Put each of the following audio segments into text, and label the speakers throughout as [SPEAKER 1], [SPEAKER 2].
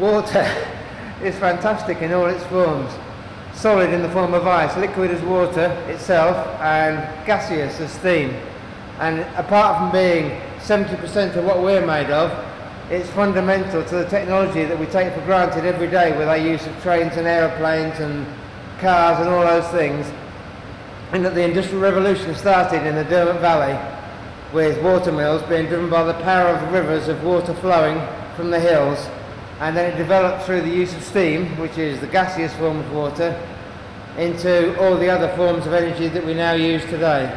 [SPEAKER 1] Water is fantastic in all its forms. Solid in the form of ice, liquid as water itself, and gaseous as steam. And apart from being 70% of what we're made of, it's fundamental to the technology that we take for granted every day with our use of trains and aeroplanes and cars and all those things. And that the Industrial Revolution started in the Derwent Valley with water mills being driven by the power of the rivers of water flowing from the hills, and then it developed through the use of steam, which is the gaseous form of water, into all the other forms of energy that we now use today.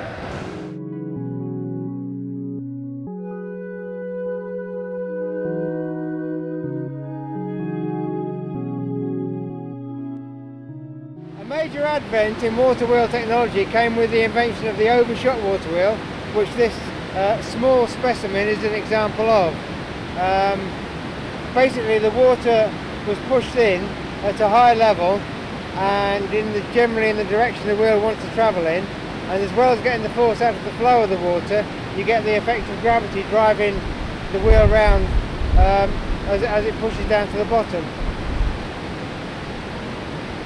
[SPEAKER 1] A major advent in water wheel technology came with the invention of the overshot water wheel, which this small specimen is an example of. Basically the water was pushed in at a high level and generally in the direction the wheel wants to travel in, and as well as getting the force out of the flow of the water, you get the effect of gravity driving the wheel round as it pushes down to the bottom.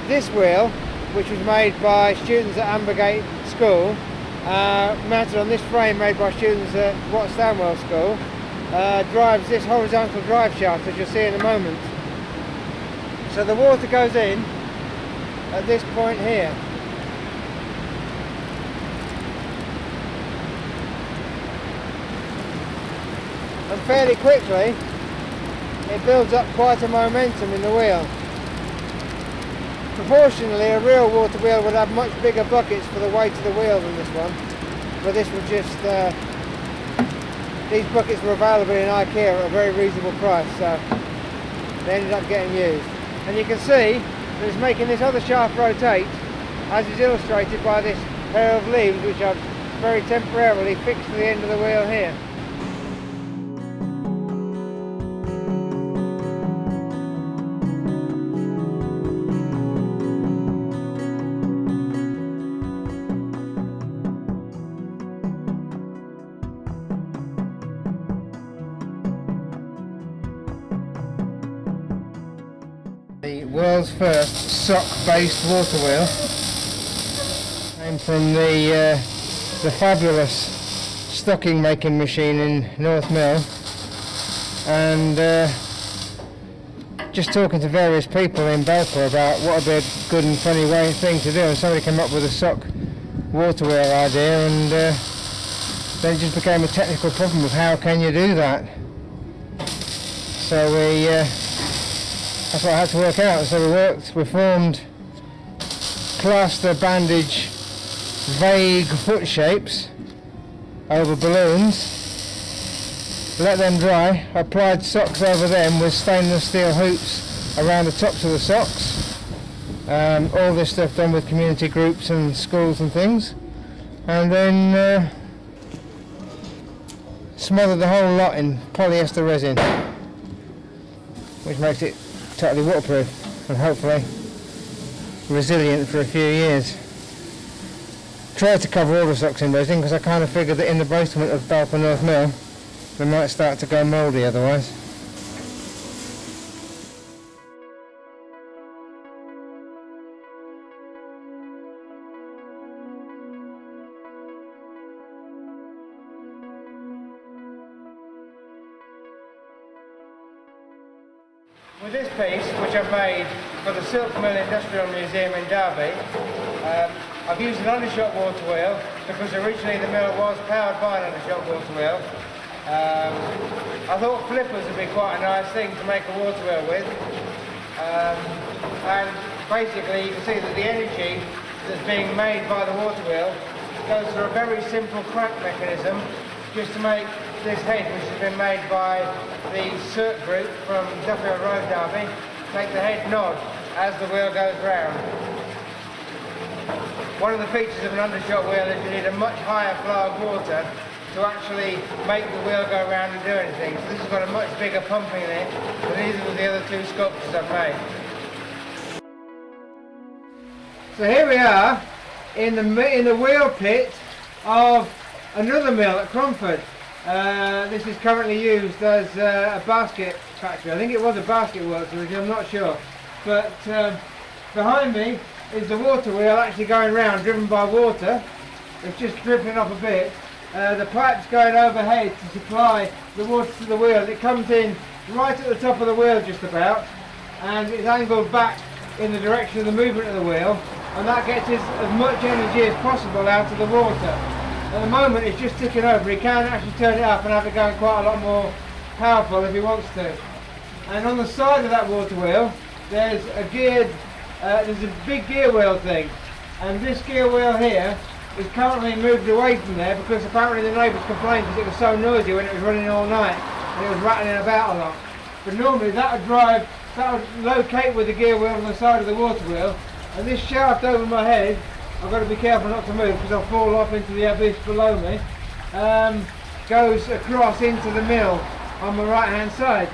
[SPEAKER 1] This wheel, which was made by students at Ambergate School, mounted on this frame made by students at Watt Stanwell School, drives this horizontal drive shaft, as you'll see in a moment. So the water goes in at this point here. And fairly quickly it builds up quite a momentum in the wheel. Proportionally, a real water wheel would have much bigger buckets for the weight of the wheel than this one, but this was just these buckets were available in IKEA at a very reasonable price, so they ended up getting used. And you can see that it's making this other shaft rotate, as is illustrated by this pair of leaves which I've very temporarily fixed to the end of the wheel here. The world's first sock-based water wheel came from the fabulous stocking making machine in North Mill, and just talking to various people in Belper about what would be a good and funny thing to do, and somebody came up with a sock water wheel idea, and then it just became a technical problem of how can you do that. So that's what I had to work out. So we formed plaster bandage vague foot shapes over balloons, let them dry, applied socks over them with stainless steel hoops around the tops of the socks. All this stuff done with community groups and schools and things, and then smothered the whole lot in polyester resin, which makes it totally waterproof and hopefully resilient for a few years. Tried to cover all the socks in resin because I kind of figured that in the basement of Belper North Mill they might start to go mouldy otherwise. With this piece, which I've made for the Silk Mill Industrial Museum in Derby, I've used an undershot water wheel because originally the mill was powered by an undershot water wheel. I thought flippers would be quite a nice thing to make a water wheel with. And basically you can see that the energy that's being made by the water wheel goes through a very simple crank mechanism just to make this head, which has been made by the CERT group from Duffield Road, Derby, make the head nod as the wheel goes round. One of the features of an undershot wheel is you need a much higher flow of water to actually make the wheel go round and do anything. So this has got a much bigger pumping in it than either of the other two sculptures I've made. So here we are in the wheel pit of another mill at Cromford. This is currently used as a basket factory. I think it was a basket works originally, I'm not sure. But behind me is the water wheel actually going round, driven by water. It's just dripping off a bit. The pipe's going overhead to supply the water to the wheel. It comes in right at the top of the wheel just about, and it's angled back in the direction of the movement of the wheel, and that gets as much energy as possible out of the water. At the moment it's just ticking over. He can actually turn it up and have it going quite a lot more powerful if he wants to. And on the side of that water wheel there's a big gear wheel thing, and this gear wheel here is currently moved away from there because apparently the neighbours complained because it was so noisy when it was running all night and it was rattling about a lot. But normally that would locate with the gear wheel on the side of the water wheel, and this shaft over my head, I've got to be careful not to move because I'll fall off into the abyss below me, goes across into the mill on the right hand side.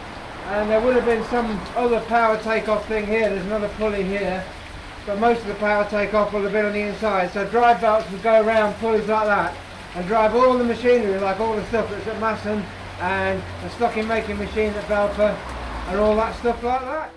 [SPEAKER 1] And there would have been some other power takeoff thing here. There's another pulley here, but most of the power takeoff will have been on the inside. So drive belts would go around pulleys like that and drive all the machinery, like all the stuff that's at Masson and the stocking making machine at Belper and all that stuff like that.